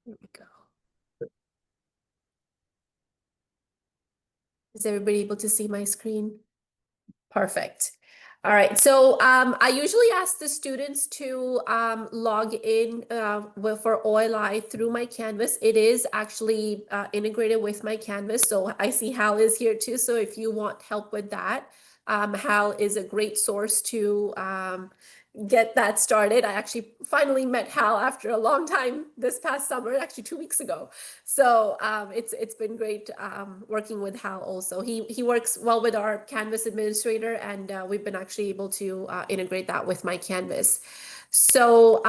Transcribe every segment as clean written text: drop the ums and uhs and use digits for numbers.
There we go. Is everybody able to see my screen? Perfect. All right, so I usually ask the students to log in for OLI through my Canvas. It is actually integrated with my Canvas, so I see Hal is here too. So if you want help with that, Hal is a great source to get that started. I actually finally met Hal after a long time this past summer, actually 2 weeks ago. So it's been great working with Hal also. He works well with our Canvas administrator, and we've been actually able to integrate that with my Canvas. So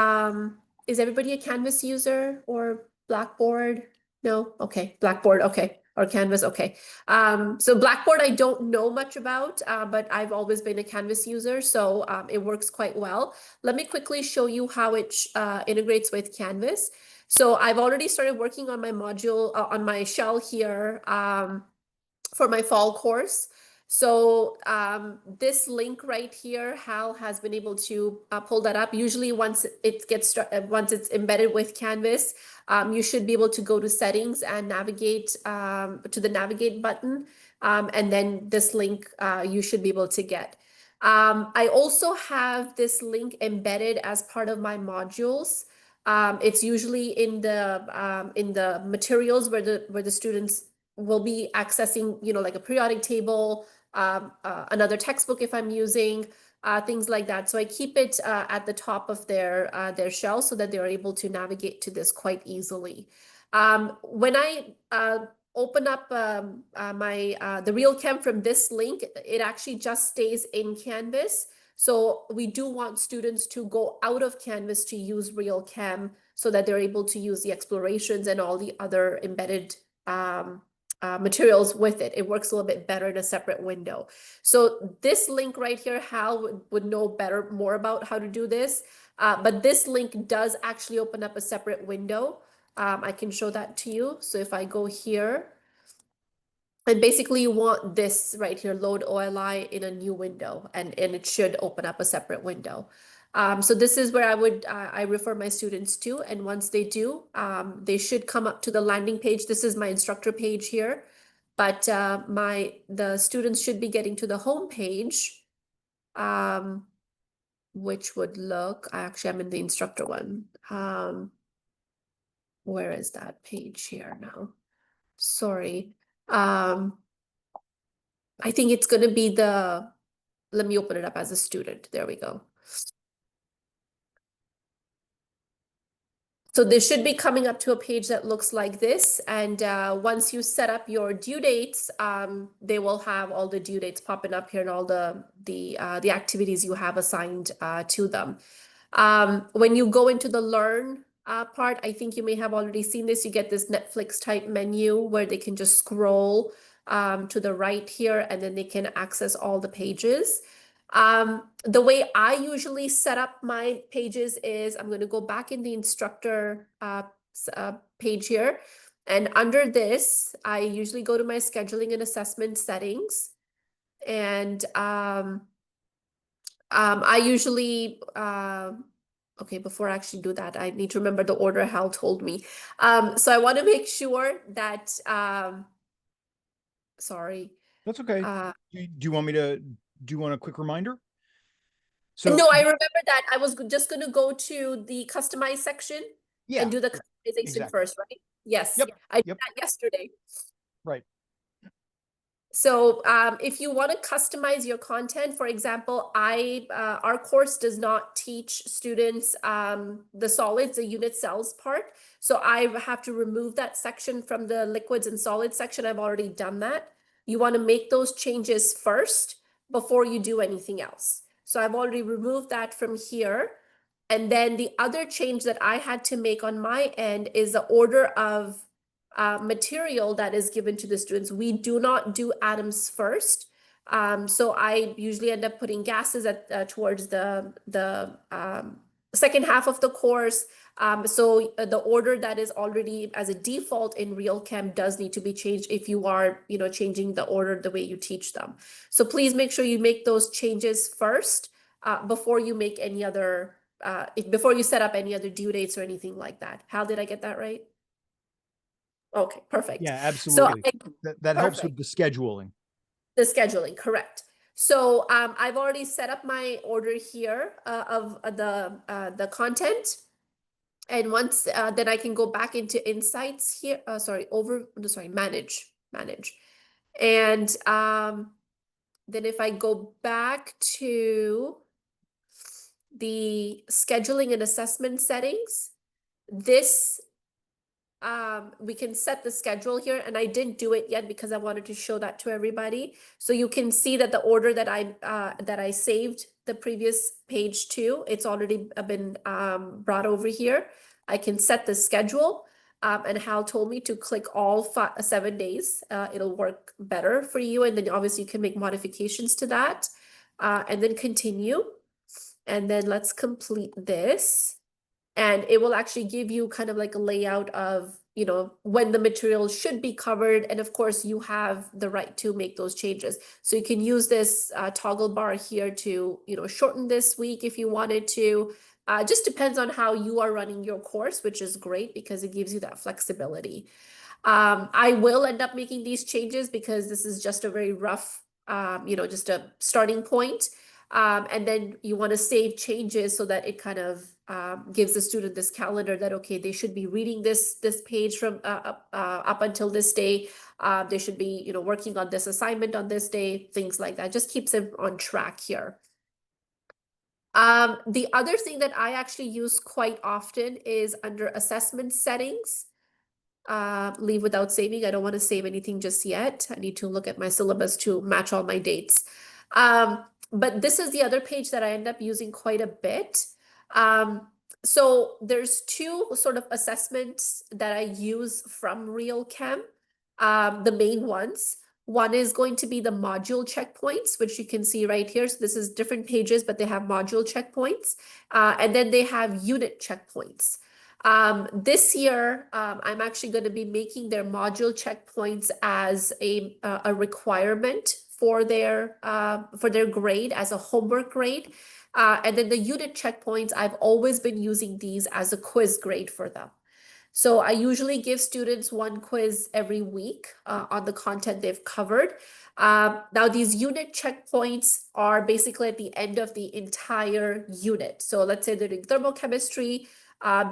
is everybody a Canvas user or Blackboard? No? Okay, Blackboard, okay. Or Canvas, okay. So Blackboard I don't know much about, but I've always been a Canvas user, so it works quite well. Let me quickly show you how it integrates with Canvas. So I've already started working on my module, on my shell here for my fall course. So this link right here, Hal has been able to pull that up. Usually once it's embedded with Canvas, you should be able to go to settings and navigate to the navigate button. And then this link you should be able to get. I also have this link embedded as part of my modules. It's usually in the materials where the students will be accessing, like a periodic table, another textbook if I'm using, things like that. So I keep it at the top of their shell so that they're able to navigate to this quite easily. When I open up the RealChem from this link, it actually just stays in Canvas. So we do want students to go out of Canvas to use RealChem so that they're able to use the explorations and all the other embedded materials with it. It works a little bit better in a separate window. So this link right here, Hal would know more about how to do this. But this link does actually open up a separate window. I can show that to you. So if I go here, and basically you want this right here, load OLI in a new window, and it should open up a separate window. So this is where I refer my students to, and once they do, they should come up to the landing page. This is my instructor page here, but the students should be getting to the home page, which would look, actually I'm in the instructor one. Where is that page here now? Sorry. I think it's going to be let me open it up as a student. There we go. So this should be coming up to a page that looks like this. And once you set up your due dates, they will have all the due dates popping up here and all the activities you have assigned to them. When you go into the learn part, I think you may have already seen this. You get this Netflix type menu where they can just scroll to the right here, and then they can access all the pages. The way I usually set up my pages is I'm going to go back in the instructor page here. And under this, I usually go to my scheduling and assessment settings. And I usually, okay, before I actually do that, I need to remember the order Hal told me. So I want to make sure that, sorry. That's okay. Do you want a quick reminder? So no, I remember that I was just going to go to the customize section and do the customization first, right? Yes. Yep. I did that yesterday. Right. So if you want to customize your content, for example, our course does not teach students the solids, the unit cells part. So I have to remove that section from the liquids and solids section. I've already done that. You want to make those changes first before you do anything else. So I've already removed that from here. And then the other change that I had to make on my end is the order of material that is given to the students. We do not do atoms first. So I usually end up putting gases towards the second half of the course. So the order that is already as a default in RealChem does need to be changed if you are, changing the order the way you teach them. So please make sure you make those changes first before you make any other, before you set up any other due dates or anything like that. How did I get that right? Okay, perfect. Yeah, So absolutely. That helps with perfect. the scheduling. The scheduling, correct. So I've already set up my order here of the content. And once then I can go back into insights here. Sorry, manage. And then if I go back to the scheduling and assessment settings, this we can set the schedule here, and I didn't do it yet because I wanted to show that to everybody. So you can see that the order that I saved the previous page to, it's already been brought over here. I can set the schedule, and Hal told me to click all 7 days. It'll work better for you, and then obviously you can make modifications to that, and then continue. And then let's complete this. And it will actually give you kind of like a layout of, you know, when the material should be covered. And of course, you have the right to make those changes. So you can use this toggle bar here to, you know, shorten this week if you wanted to. Just depends on how you are running your course, which is great because it gives you that flexibility. I will end up making these changes because this is just a very rough, you know, just a starting point. And then you want to save changes so that it kind of gives the student this calendar that, okay, they should be reading this page from up until this day. They should be, you know, working on this assignment on this day, things like that. Just keeps them on track here. The other thing that I actually use quite often is under assessment settings. Leave without saving. I don't want to save anything just yet. I need to look at my syllabus to match all my dates. But this is the other page that I end up using quite a bit. So there's two sort of assessments that I use from RealChem, the main ones. One is going to be the module checkpoints, which you can see right here. So this is different pages, but they have module checkpoints. And then they have unit checkpoints. This year, I'm actually going to be making their module checkpoints as a requirement for their grade, as a homework grade. And then the unit checkpoints, I've always been using these as a quiz grade for them. So I usually give students one quiz every week on the content they've covered. Now these unit checkpoints are basically at the end of the entire unit. So let's say they're doing thermochemistry.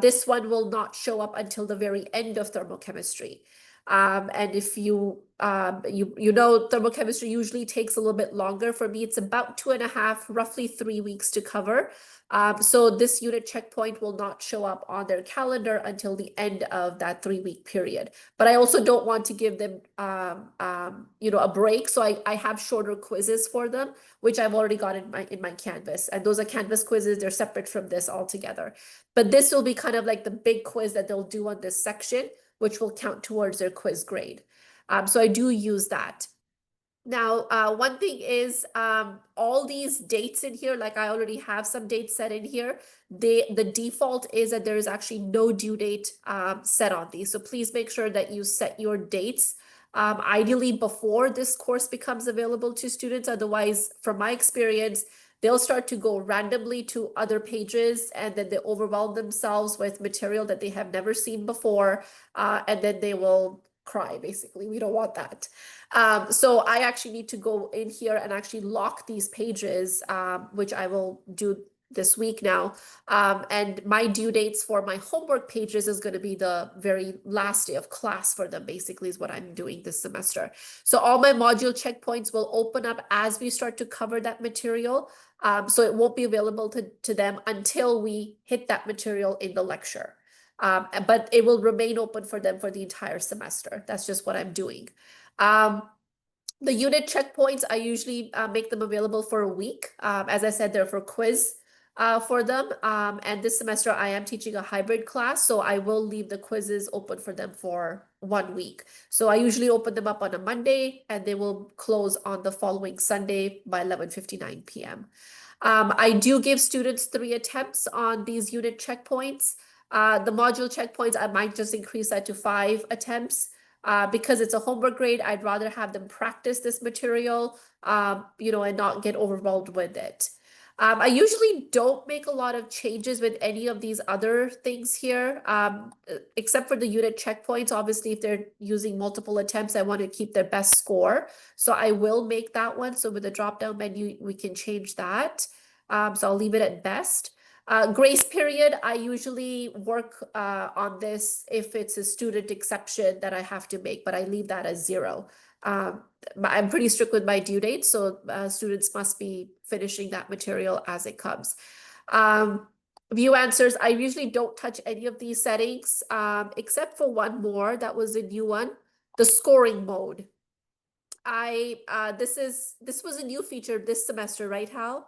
This one will not show up until the very end of thermochemistry. And if you know, thermochemistry usually takes a little bit longer. For me, it's about 2.5, roughly 3 weeks to cover. So this unit checkpoint will not show up on their calendar until the end of that 3-week period. But I also don't want to give them, you know, a break. So I have shorter quizzes for them, which I've already got in my Canvas. And those are Canvas quizzes. They're separate from this altogether. But this will be kind of like the big quiz that they'll do on this section, which will count towards their quiz grade. So I do use that. Now, one thing is all these dates in here, like I already have some dates set in here. The default is that there is actually no due date set on these. So please make sure that you set your dates ideally before this course becomes available to students. Otherwise, from my experience, they'll start to go randomly to other pages and then they overwhelm themselves with material that they have never seen before. And then they will cry, basically. We don't want that. So I actually need to go in here and actually lock these pages, which I will do this week now. And my due dates for my homework pages is going to be the very last day of class for them, basically, is what I'm doing this semester. So all my module checkpoints will open up as we start to cover that material. So it won't be available to them until we hit that material in the lecture. But it will remain open for them for the entire semester. That's just what I'm doing. The unit checkpoints, I usually make them available for a week. As I said, they're for quiz for them. And this semester I am teaching a hybrid class, so I will leave the quizzes open for them for 1 week. So I usually open them up on a Monday and they will close on the following Sunday by 11:59 p.m. I do give students 3 attempts on these unit checkpoints. The module checkpoints, I might just increase that to 5 attempts. Because it's a homework grade, I'd rather have them practice this material, you know, and not get overwhelmed with it. I usually don't make a lot of changes with any of these other things here, except for the unit checkpoints. Obviously, if they're using multiple attempts, I want to keep their best score. So I will make that one. So with the drop-down menu, we can change that. So I'll leave it at best. Grace period, I usually work on this if it's a student exception that I have to make, but I leave that as 0. I'm pretty strict with my due date, so students must be finishing that material as it comes. View answers, I usually don't touch any of these settings, except for one more. That was a new one, the scoring mode. This was a new feature this semester, right, Hal?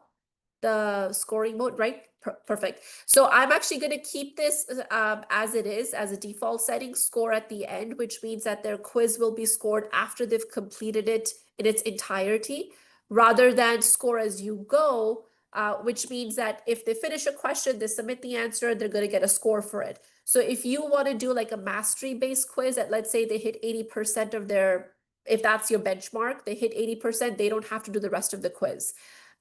The scoring mode, right? Perfect. So I'm actually going to keep this as it is, as a default setting, score at the end, which means that their quiz will be scored after they've completed it in its entirety, rather than score as you go, which means that if they finish a question, they submit the answer, they're going to get a score for it. So if you want to do like a mastery-based quiz that, let's say they hit 80% of their, if that's your benchmark, they hit 80%, they don't have to do the rest of the quiz.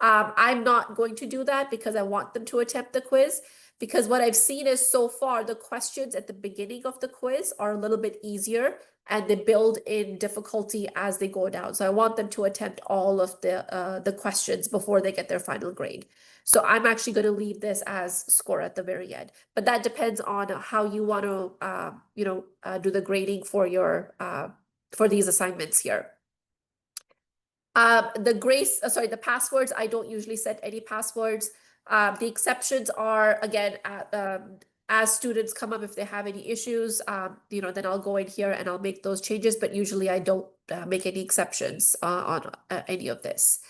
I'm not going to do that because I want them to attempt the quiz, because what I've seen is so far the questions at the beginning of the quiz are a little bit easier and they build in difficulty as they go down. So I want them to attempt all of the questions before they get their final grade. So I'm actually going to leave this as score at the very end, but that depends on how you want to do the grading for your for these assignments here. The passwords, I don't usually set any passwords. The exceptions are, again, as students come up, if they have any issues, then I'll go in here and I'll make those changes, but usually I don't make any exceptions on any of this.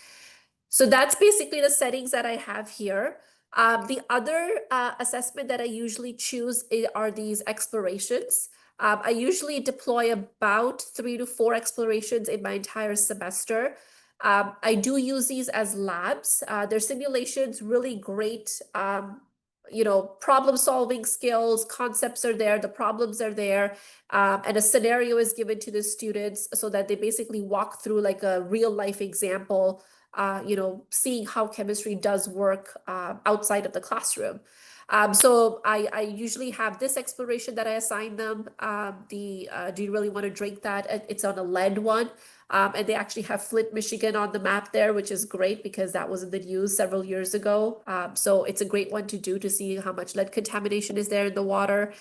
So that's basically the settings that I have here. The other assessment that I usually choose are these explorations. I usually deploy about 3 to 4 explorations in my entire semester. I do use these as labs. They're simulations, really great, problem solving skills, concepts are there, the problems are there, and a scenario is given to the students so that they basically walk through like a real life example, seeing how chemistry does work outside of the classroom. So I usually have this exploration that I assign them. Do you really want to drink that? It's on a lead one. And they actually have Flint, Michigan on the map there, which is great because that was in the news several years ago. So it's a great one to do to see how much lead contamination is there in the water.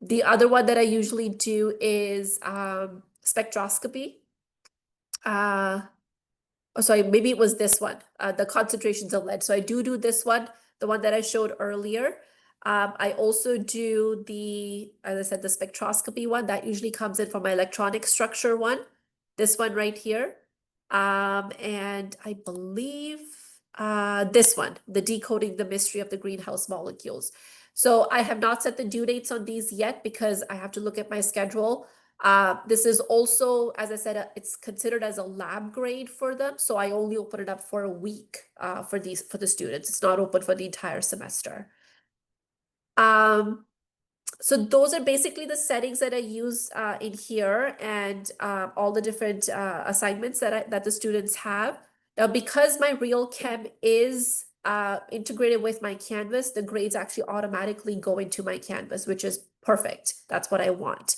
The other one that I usually do is spectroscopy. Sorry, maybe it was this one, the concentrations of lead. So I do this one, the one that I showed earlier. I also do as I said, the spectroscopy one that usually comes in from my electronic structure one. This one right here. And I believe this one, the decoding the mystery of the greenhouse molecules. So I have not set the due dates on these yet because I have to look at my schedule. This is also, as I said, it's considered as a lab grade for them. So I only open it up for a week for the students. It's not open for the entire semester. So those are basically the settings that I use in here, and all the different assignments that the students have. Now, because my real chem is integrated with my Canvas, the grades actually automatically go into my Canvas, which is perfect. That's what I want.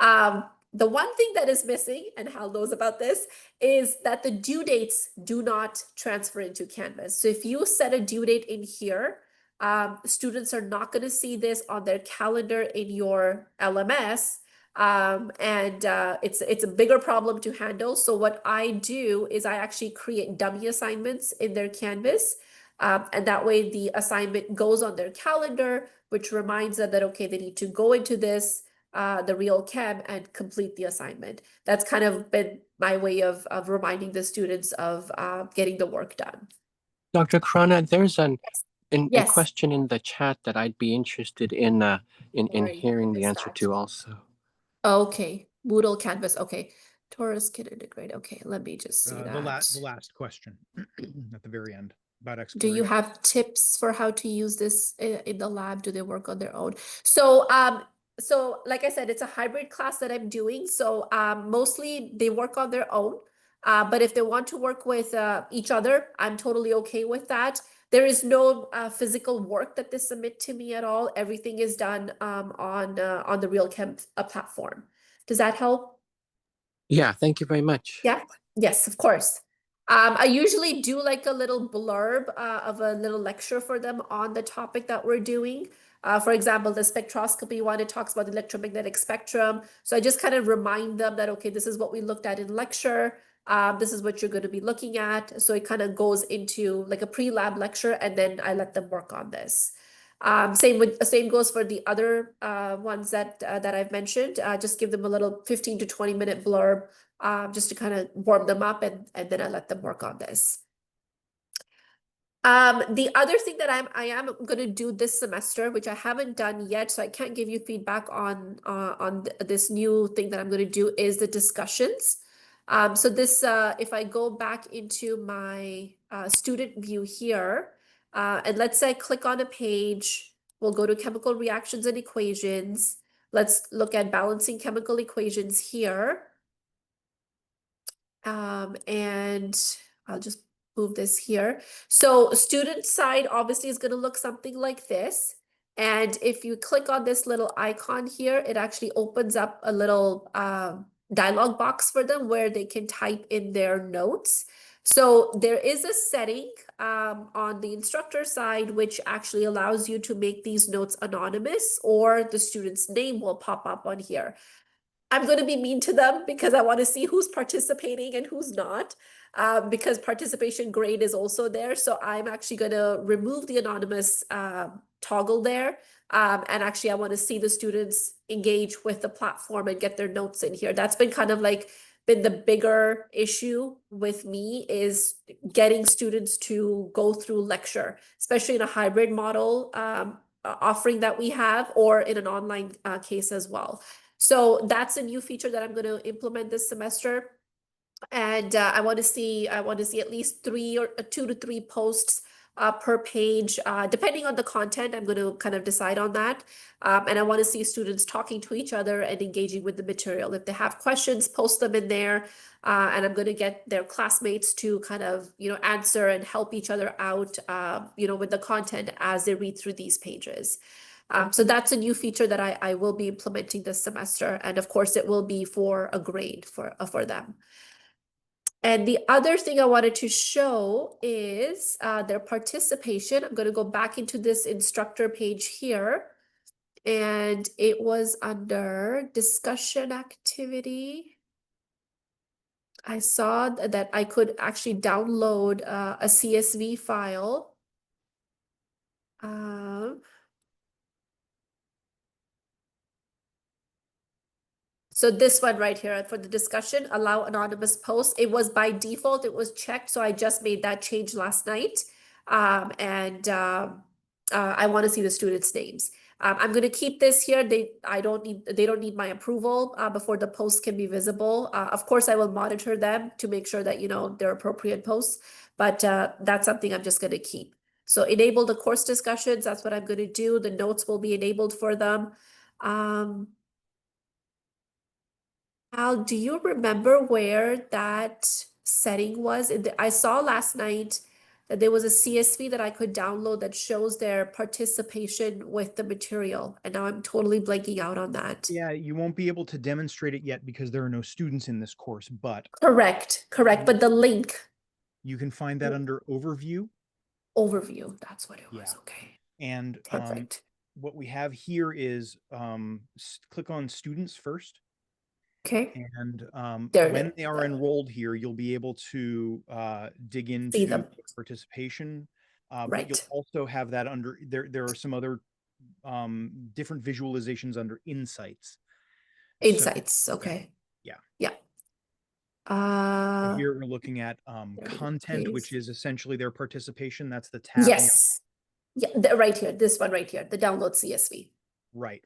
The one thing that is missing, and Hal knows about this, is that the due dates do not transfer into Canvas. So if you set a due date in here, students are not going to see this on their calendar in your LMS, and it's a bigger problem to handle. So what I do is I actually create dummy assignments in their Canvas, and that way the assignment goes on their calendar, which reminds them that, okay, they need to go into this, the real chem, and complete the assignment. That's kind of been my way of reminding the students of getting the work done. Dr. Krana, there's a Yes. question in the chat that I'd be interested in hearing the answer to also. Okay, Moodle Canvas. Okay, Taurus can integrate. Okay, let me just see that. The last question at the very end about exploration. Do you have tips for how to use this in the lab? Do they work on their own? So, like I said, it's a hybrid class that I'm doing. So, mostly they work on their own. But if they want to work with each other, I'm totally okay with that. There is no physical work that they submit to me at all. Everything is done on the RealChem platform. Does that help? Yeah, thank you very much. Yeah, yes, of course. I usually do like a little blurb of a little lecture for them on the topic that we're doing. For example, the spectroscopy one, it talks about the electromagnetic spectrum. So I just kind of remind them that, okay, this is what we looked at in lecture. This is what you're going to be looking at. So it kind of goes into like a pre-lab lecture, and then I let them work on this. Same goes for the other ones that I've mentioned. Just give them a little 15 to 20-minute blurb just to kind of warm them up, and then I let them work on this. The other thing that I am going to do this semester, which I haven't done yet, so I can't give you feedback on this new thing that I'm going to do, is the discussions. So this, if I go back into my student view here, and let's say I click on a page, we'll go to chemical reactions and equations. Let's look at balancing chemical equations here. And I'll just move this here. So student side obviously is going to look something like this. And if you click on this little icon here, it actually opens up a little dialog box for them where they can type in their notes. So there is a setting on the instructor side which actually allows you to make these notes anonymous, or the student's name will pop up on here. I'm going to be mean to them because I want to see who's participating and who's not, because participation grade is also there. So I'm actually going to remove the anonymous toggle there. And actually, I want to see the students engage with the platform and get their notes in here. That's been kind of like been the bigger issue with me, is getting students to go through lecture, especially in a hybrid model offering that we have, or in an online case as well. So that's a new feature that I'm going to implement this semester. And I want to see at least 2 to 3 posts per page, depending on the content. I'm going to kind of decide on that. And I want to see students talking to each other and engaging with the material. If they have questions, post them in there. And I'm going to get their classmates to kind of, answer and help each other out, with the content as they read through these pages. So that's a new feature that I will be implementing this semester. And of course, it will be for a grade for them. And the other thing I wanted to show is their participation. I'm going to go back into this instructor page here. And it was under discussion activity. I saw that I could actually download a CSV file. So this one right here for the discussion, allow anonymous posts. It was by default, it was checked. So I just made that change last night. I want to see the students' names. I'm going to keep this here. They don't need my approval before the post can be visible. Of course, I will monitor them to make sure that, they're appropriate posts, but that's something I'm just going to keep. So enable the course discussions. That's what I'm going to do. The notes will be enabled for them. Al, do you remember where that setting was? I saw last night that there was a CSV that I could download that shows their participation with the material. And now I'm totally blanking out on that. Yeah, you won't be able to demonstrate it yet because there are no students in this course, but Correct. But the link. You can find that under overview. Overview, that's what it was. Okay. And perfect. What we have here is click on students first. Okay. And There when they are enrolled here, you'll be able to dig into participation. Right. But you'll also have that under there are some other different visualizations under insights. Insights. Okay. Yeah. Here we're looking at content, which is essentially their participation. That's the tab. Yes. Yeah, right here. This one right here, the download CSV. Right.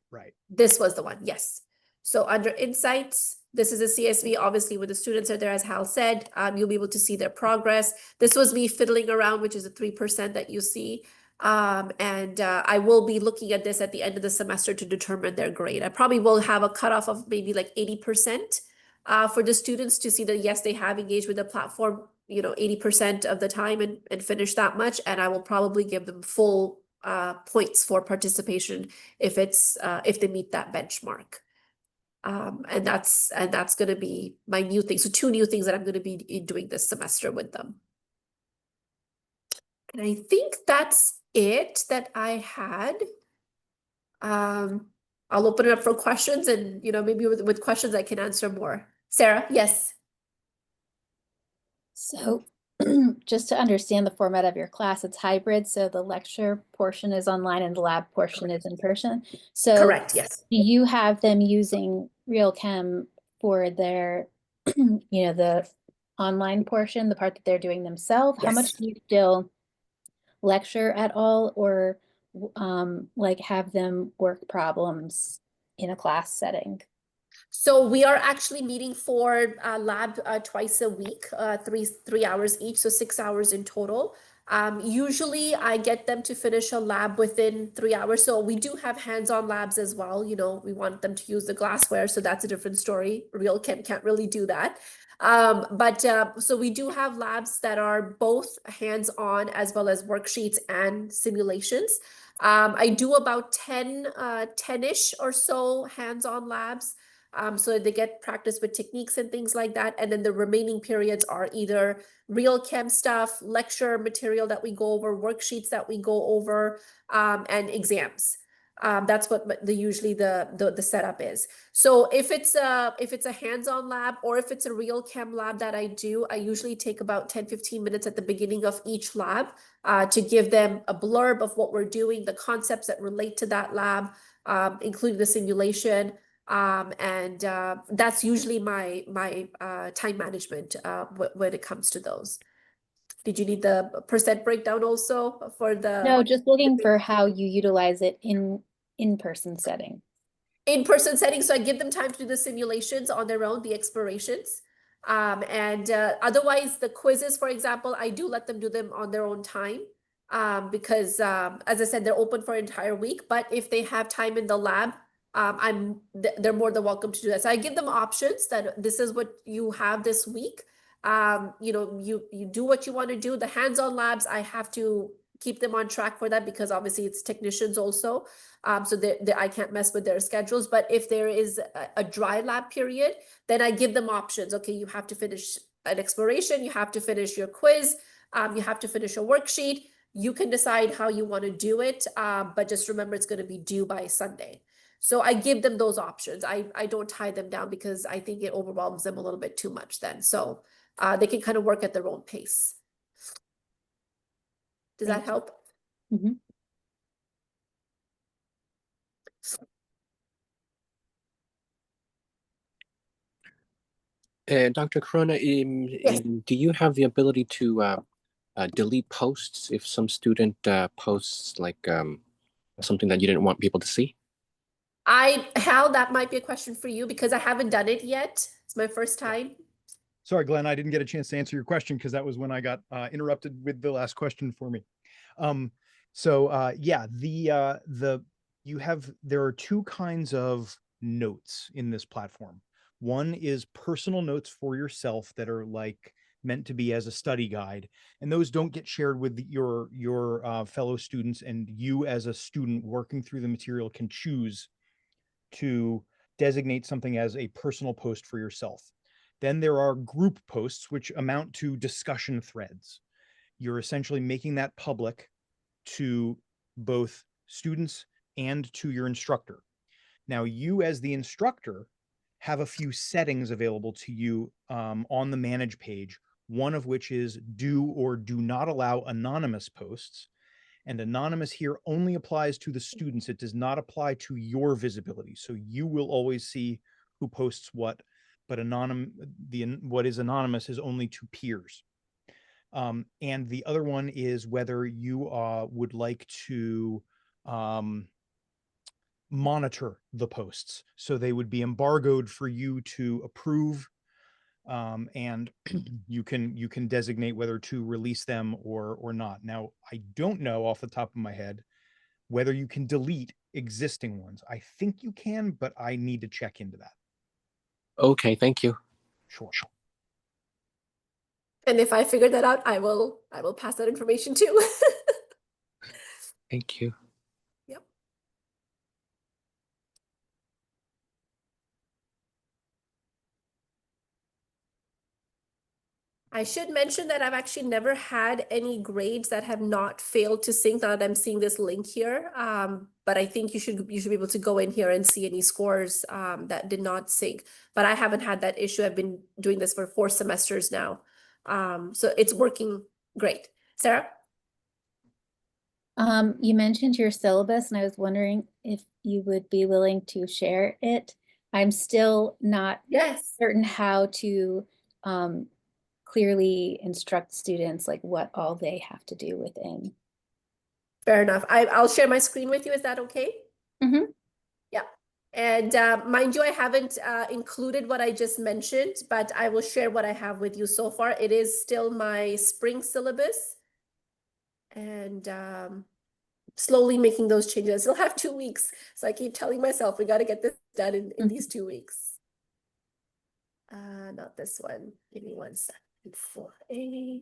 This was the one. Yes. So under insights, this is a CSV. Obviously, when the students are there, as Hal said, you'll be able to see their progress. This was me fiddling around, which is a 3% that you see. I will be looking at this at the end of the semester to determine their grade. I probably will have a cutoff of maybe like 80%. for the students to see that, yes, they have engaged with the platform, 80% of the time and finish that much. And I will probably give them full points for participation if they meet that benchmark. And that's going to be my new thing. So 2 new things that I'm going to be doing this semester with them. And I think that's it that I had. I'll open it up for questions, and maybe with questions I can answer more. Sarah, yes. So just to understand the format of your class, it's hybrid. So the lecture portion is online and the lab portion is in person. So Correct, yes. do you have them using RealChem for their, the online portion, the part that they're doing themselves? How much Yes. do you still lecture at all, or like have them work problems in a class setting? So we are actually meeting for lab twice a week, 3 hours each, so 6 hours in total. Usually I get them to finish a lab within 3 hours. So we do have hands-on labs as well. We want them to use the glassware, so that's a different story. RealChem can't really do that. So we do have labs that are both hands-on as well as worksheets and simulations. I do about 10-ish or so hands-on labs. So they get practice with techniques and things like that. And then the remaining periods are either RealChem stuff, lecture material that we go over, worksheets that we go over, and exams. That's what usually the setup is. So if it's a hands-on lab or if it's a RealChem lab that I do, I usually take about 10-15 minutes at the beginning of each lab to give them a blurb of what we're doing, the concepts that relate to that lab, including the simulation. That's usually my time management when it comes to those. Did you need the percent breakdown also for the? No, just looking for how you utilize it in in-person setting. In-person setting, so I give them time to do the simulations on their own, the explorations. Otherwise, the quizzes, for example, I do let them do them on their own time. Because as I said, they're open for an entire week. But if they have time in the lab, they're more than welcome to do that. So I give them options that this is what you have this week. You do what you want to do. The hands-on labs, I have to keep them on track for that because obviously it's technicians also. So I can't mess with their schedules. But if there is a dry lab period, then I give them options. Okay, you have to finish an exploration, you have to finish your quiz, you have to finish a worksheet. You can decide how you want to do it, but just remember it's going to be due by Sunday. So I give them those options. I don't tie them down because I think it overwhelms them a little bit too much then. So they can kind of work at their own pace. Does that help? Mm-hmm. Dr. Corona, Yes. do you have the ability to delete posts if some student posts like something that you didn't want people to see? Hal, that might be a question for you because I haven't done it yet. It's my first time. Sorry, Glenn, I didn't get a chance to answer your question because that was when I got interrupted with the last question for me. Yeah, there are 2 kinds of notes in this platform. One is personal notes for yourself that are like meant to be as a study guide, and those don't get shared with your fellow students, and you as a student working through the material can choose to designate something as a personal post for yourself. Then there are group posts, which amount to discussion threads. You're essentially making that public to both students and to your instructor. Now, you as the instructor have a few settings available to you on the manage page, one of which is do or do not allow anonymous posts. And anonymous here only applies to the students. It does not apply to your visibility. So you will always see who posts what, but what is anonymous is only to peers. And the other one is whether you would like to monitor the posts. So they would be embargoed for you to approve, and you can designate whether to release them or not. Now, I don't know off the top of my head whether you can delete existing ones. I think you can, but I need to check into that. Okay, thank you. Sure. And if I figure that out, I will pass that information too. Thank you. Yep. I should mention that I've actually never had any grades that have not failed to sync. Now that I'm seeing this link here, but I think you should be able to go in here and see any scores that did not sync. But I haven't had that issue. I've been doing this for 4 semesters now, so it's working great. Sarah? You mentioned your syllabus, and I was wondering if you would be willing to share it. I'm still not Yes. certain how to clearly instruct students like what all they have to do within. Fair enough. I'll share my screen with you. Is that okay? Mm-hmm. Yeah. And mind you, I haven't included what I just mentioned, but I will share what I have with you so far. It is still my spring syllabus. And slowly making those changes. I still have 2 weeks. So I keep telling myself, we got to get this done in these 2 weeks. Not this one. Give me 1 second. 4A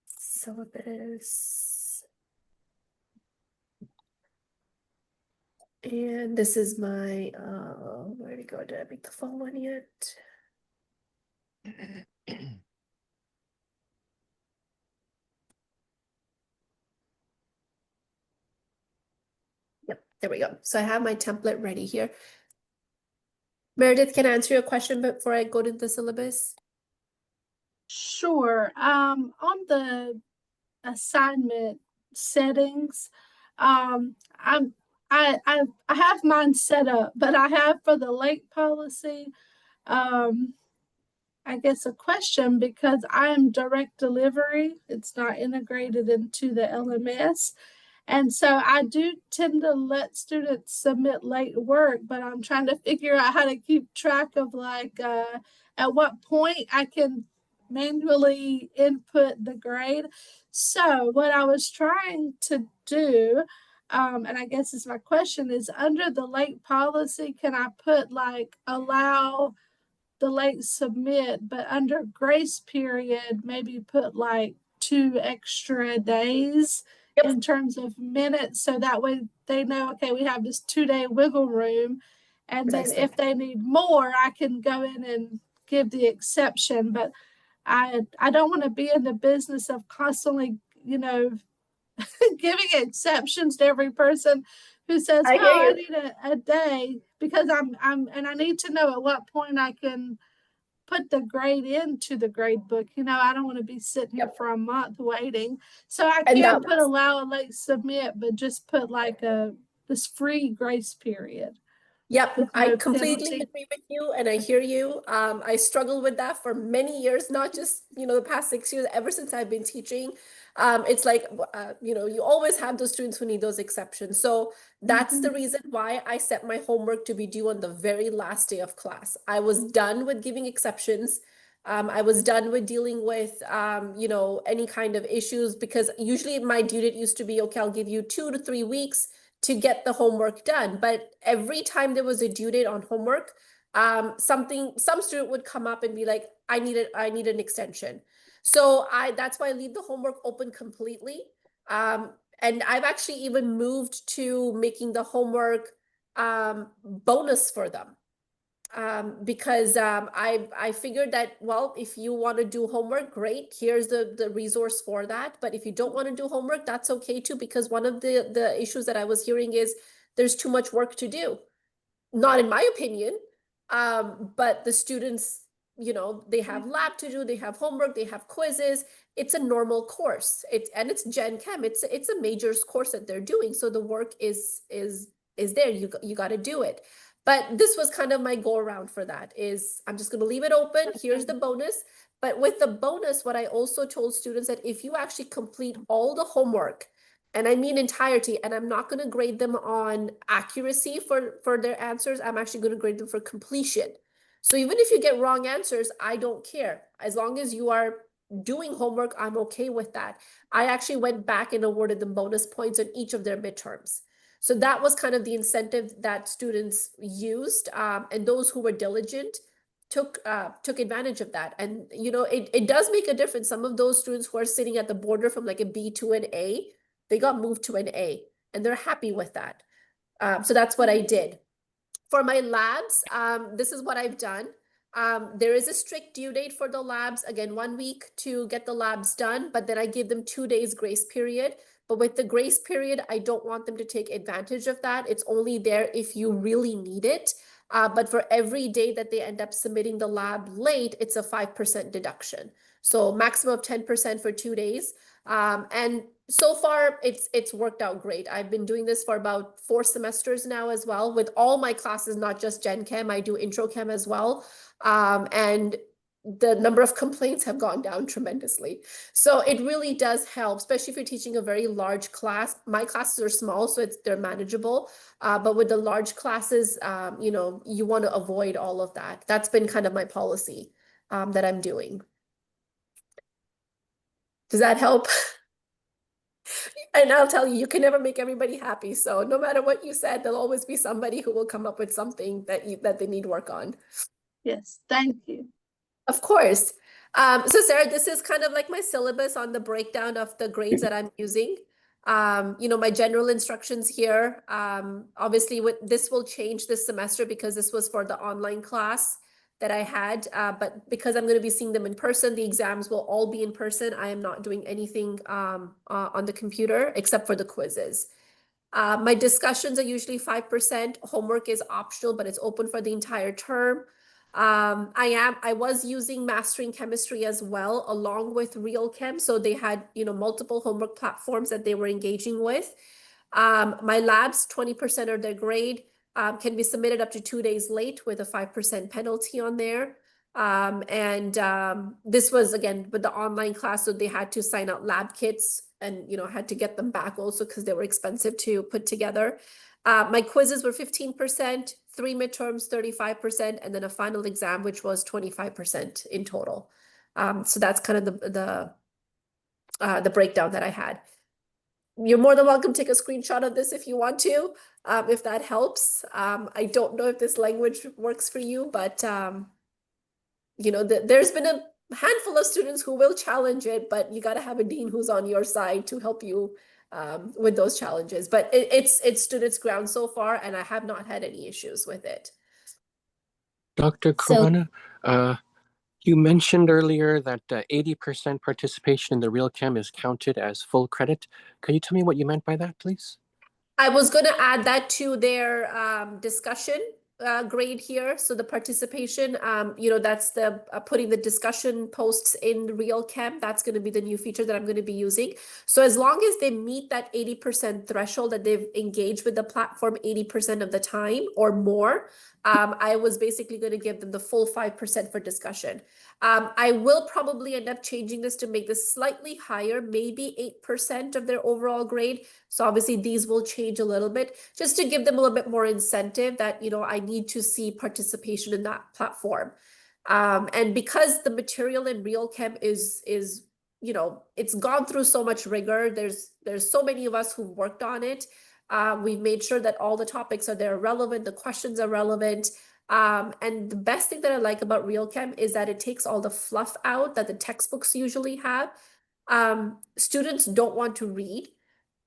syllabus. And this is my, where to go? Did I make the fall one yet? Yep, there we go. So I have my template ready here. Meredith, can I answer your question before I go to the syllabus? Sure. On the assignment settings, I have mine set up, but I have for the late policy, I guess a question because I am direct delivery. It's not integrated into the LMS. And so I do tend to let students submit late work, but I'm trying to figure out how to keep track of at what point I can manually input the grade. So what I was trying to do, and I guess is my question, is under the late policy, can I put like allow the late submit, but under grace period, maybe put like 2 extra days in terms of minutes. So that way they know, okay, we have this 2-day wiggle room. And then if they need more, I can go in and give the exception. But I don't want to be in the business of constantly, giving exceptions to every person who says, I need a day because and I need to know at what point I can put the grade into the grade book. I don't want to be sitting here for a month waiting. So I can't put allow a late submit, but just put like this free grace period. Yep, I completely agree with you and I hear you. I struggled with that for many years, not just, the past 6 years, ever since I've been teaching. It's like, you always have those students who need those exceptions. So that's the reason why I set my homework to be due on the very last day of class. I was done with giving exceptions. I was done with dealing with, any kind of issues because usually my due date used to be, okay, I'll give you 2 to 3 weeks to get the homework done. But every time there was a due date on homework, some student would come up and be like, I need an extension. So that's why I leave the homework open completely. And I've actually even moved to making the homework bonus for them. Because I figured that, well, if you want to do homework, great, here's the resource for that. But if you don't want to do homework, that's okay too, because one of the issues that I was hearing is there's too much work to do. Not in my opinion, but the students, they have lab to do, they have homework, they have quizzes. It's a normal course. It's Gen Chem. It's a majors course that they're doing. So the work is there. You got to do it. But this was kind of my go around for that is I'm just going to leave it open. Here's the bonus. But with the bonus, what I also told students that if you actually complete all the homework, and I mean entirety, and I'm not going to grade them on accuracy for their answers. I'm actually going to grade them for completion. So even if you get wrong answers, I don't care. As long as you are doing homework, I'm okay with that. I actually went back and awarded them bonus points on each of their midterms. So that was kind of the incentive that students used. And those who were diligent, took advantage of that. And you know, it does make a difference. Some of those students who are sitting at the border from like a B to an A, they got moved to an A, and they're happy with that. So that's what I did. For my labs, this is what I've done. There is a strict due date for the labs. Again, 1 week to get the labs done, but then I give them 2 days grace period. But with the grace period, I don't want them to take advantage of that. It's only there if you really need it. But for every day that they end up submitting the lab late, it's a 5% deduction. So maximum of 10% for 2 days. And so far, it's worked out great. I've been doing this for about 4 semesters now as well, with all my classes, not just Gen Chem. I do Intro Chem as well. And the number of complaints have gone down tremendously. So it really does help, especially if you're teaching a very large class. My classes are small, so they're manageable. But with the large classes, you know, you want to avoid all of that. That's been kind of my policy that I'm doing. Does that help? And I'll tell you, you can never make everybody happy. So no matter what you said, there'll always be somebody who will come up with something that they need work on. Yes, thank you. Of course. So Sarah, this is kind of like my syllabus on the breakdown of the grades that I'm using. You know, my general instructions here. Obviously, this will change this semester because this was for the online class that I had. But because I'm going to be seeing them in person, the exams will all be in person. I am not doing anything on the computer except for the quizzes. My discussions are usually 5%. Homework is optional, but it's open for the entire term. I was using Mastering Chemistry as well, along with Real Chem. So they had, you know, multiple homework platforms that they were engaging with. My labs, 20% of their grade, can be submitted up to 2 days late with a 5% penalty on there. This was, again, with the online class, so they had to sign out lab kits and, you know, had to get them back also because they were expensive to put together. My quizzes were 15%, 3 midterms, 35%, and then a final exam, which was 25% in total. So that's kind of the breakdown that I had. You're more than welcome to take a screenshot of this if you want to, if that helps. I don't know if this language works for you, but you know, there's been a handful of students who will challenge it, but you got to have a dean who's on your side to help you with those challenges. But it's stood its ground so far, and I have not had any issues with it. Dr. Khurana, you mentioned earlier that 80% participation in the Real Chem is counted as full credit. Can you tell me what you meant by that, please? I was going to add that to their discussion grade here. So the participation, you know, that's the putting the discussion posts in Real Chem. That's going to be the new feature that I'm going to be using. So as long as they meet that 80% threshold, that they've engaged with the platform 80% of the time or more, I was basically going to give them the full 5% for discussion. I will probably end up changing this to make this slightly higher, maybe 8% of their overall grade. So obviously these will change a little bit just to give them a little bit more incentive that, you know, I need to see participation in that platform. And because the material in Real Chem is, you know, it's gone through so much rigor. There's so many of us who've worked on it. We've made sure that all the topics are there relevant, the questions are relevant. And the best thing that I like about Real Chem is that it takes all the fluff out that the textbooks usually have. Students don't want to read,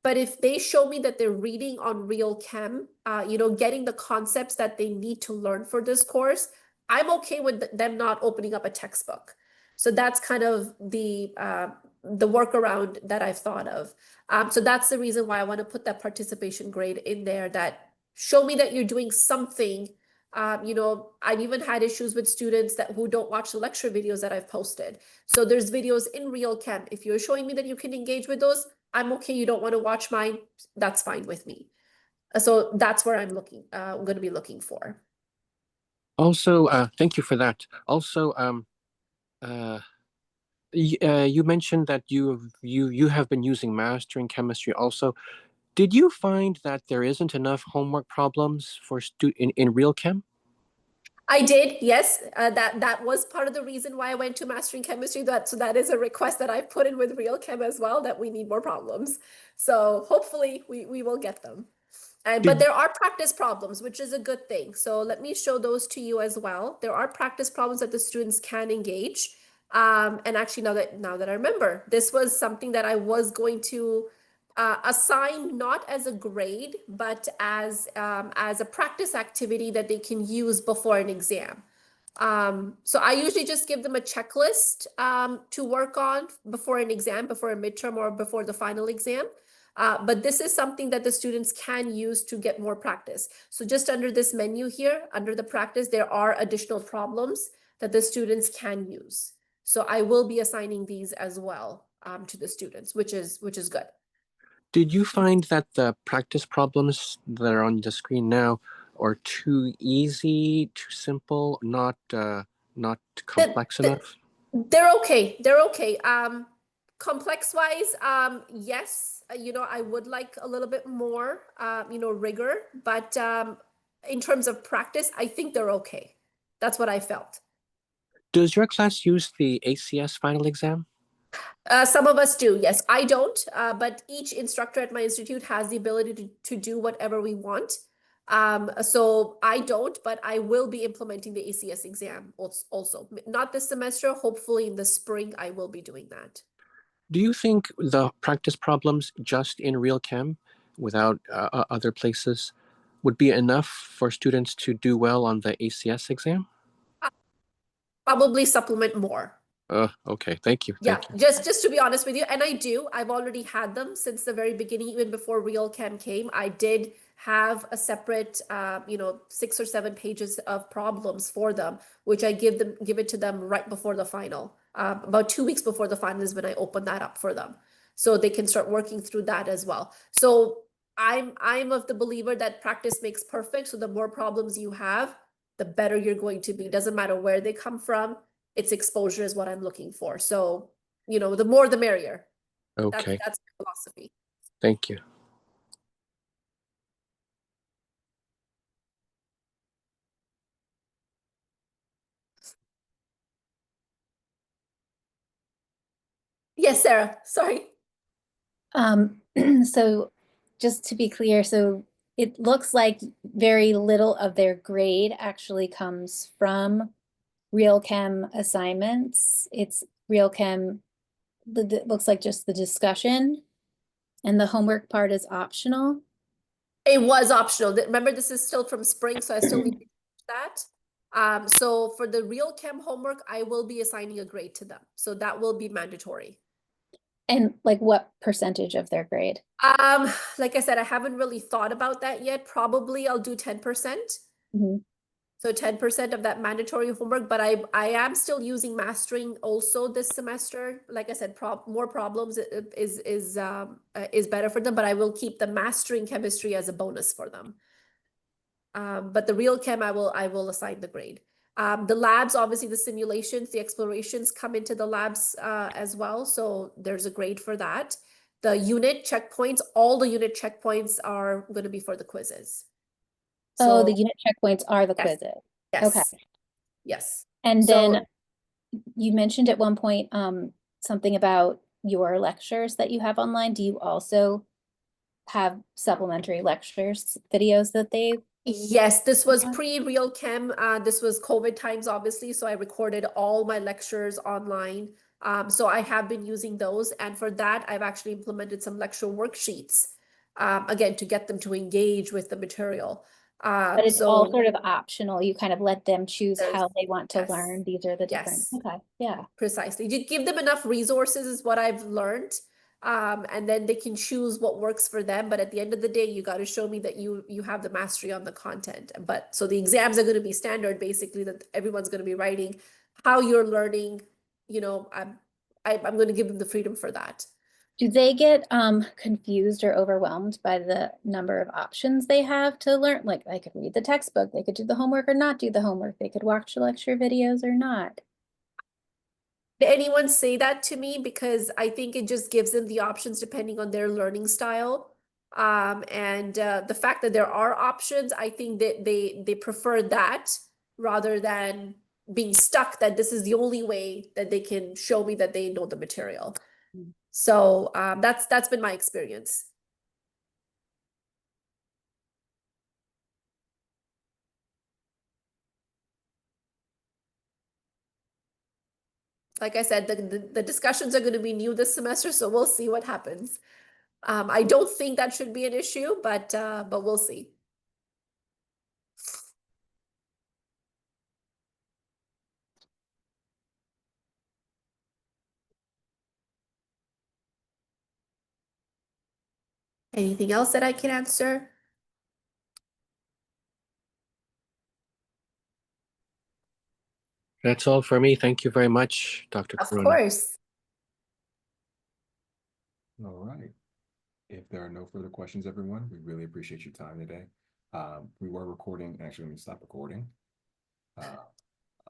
but if they show me that they're reading on Real Chem, you know, getting the concepts that they need to learn for this course, I'm okay with them not opening up a textbook. So that's kind of the workaround that I've thought of. So that's the reason why I want to put that participation grade in there, that show me that you're doing something. You know, I've even had issues with students who don't watch the lecture videos that I've posted. So there's videos in Real Chem. If you're showing me that you can engage with those, I'm okay. You don't want to watch mine, that's fine with me. So that's where I'm going to be looking for. Also, thank you for that. Also, you mentioned that you have been using Mastering Chemistry also. Did you find that there isn't enough homework problems for in Real Chem? I did, yes. That was part of the reason why I went to Mastering Chemistry. So that is a request that I've put in with Real Chem as well, that we need more problems. So hopefully we will get them. But there are practice problems, which is a good thing. So let me show those to you as well. There are practice problems that the students can engage. And actually, now that I remember, this was something that I was going to assign not as a grade, but as a practice activity that they can use before an exam. So I usually just give them a checklist to work on before an exam, before a midterm or before the final exam. But this is something that the students can use to get more practice. So just under this menu here, under the practice, there are additional problems that the students can use. So I will be assigning these as well to the students, which is good. Did you find that the practice problems that are on the screen now are too easy, too simple, not complex enough? They're okay. They're okay. Complex wise, yes, I would like a little bit more, rigor, but in terms of practice, I think they're okay. That's what I felt. Does your class use the ACS final exam? Some of us do, yes. I don't, but each instructor at my institute has the ability to do whatever we want. So I don't, but I will be implementing the ACS exam also. Not this semester, hopefully in the spring, I will be doing that. Do you think the practice problems just in Real Chem, without other places, would be enough for students to do well on the ACS exam? Probably supplement more. Okay, thank you. Yeah, Thank you. just to be honest with you, and I've already had them since the very beginning, even before Real Chem came. I did have a separate, 6 or 7 pages of problems for them, which I give it to them right before the final. About 2 weeks before the final is when I open that up for them, so they can start working through that as well. So I'm of the believer that practice makes perfect. So the more problems you have, the better you're going to be. Doesn't matter where they come from. It's exposure is what I'm looking for. So, the more the merrier. Okay, That's my philosophy. thank you. Yes, Sarah, sorry. So just to be clear, so it looks like very little of their grade actually comes from Real Chem assignments. It's Real Chem, it looks like just the discussion, and the homework part is optional. It was optional. Remember, this is still from spring, so I still need to change that. So for the Real Chem homework, I will be assigning a grade to them. So that will be mandatory. And like what percentage of their grade? Like I said, I haven't really thought about that yet. Probably I'll do 10%. Mhm. So 10% of that mandatory homework, but I am still using mastering also this semester. Like I said, more problems is better for them, but I will keep the mastering chemistry as a bonus for them. But the Real Chem, I will assign the grade. The labs, obviously the simulations, the explorations come into the labs as well. So there's a grade for that. The unit checkpoints, all the unit checkpoints are going to be for the quizzes. Oh, the So, unit checkpoints are the yes. quizzes. Yes. Okay. Yes. And So- then you mentioned at one point something about your lectures that you have online. Do you also have supplementary lectures, videos that they? Yes, this was Okay. pre-Real Chem. This was COVID times, obviously. So I recorded all my lectures online. So I have been using those. And for that, I've actually implemented some lecture worksheets, again, to get them to engage with the material. But it's all sort of optional. You kind of let them choose There's- how they want to yes. learn. These are the different. Yes. Okay. Yeah. Precisely. You give them enough resources is what I've learned. And then they can choose what works for them. But at the end of the day, you got to show me that you have the mastery on the content. But so the exams are going to be standard, basically, that everyone's going to be writing how you're learning. I'm going to give them the freedom for that. Do they get confused or overwhelmed by the number of options they have to learn? Like they could read the textbook, they could do the homework or not do the homework, they could watch the lecture videos or not. Did anyone say that to me? Because I think it just gives them the options depending on their learning style. And the fact that there are options, I think that they prefer that rather than being stuck that this is the only way that they can show me that they know the material. So that's been my experience. Like I said, the discussions are going to be new this semester, so we'll see what happens. I don't think that should be an issue, but we'll see. Anything else that I can answer? That's all for me. Thank you very much, Dr. Of Corona. course. All right. If there are no further questions, everyone, we really appreciate your time today. We were recording. Actually, let me stop recording.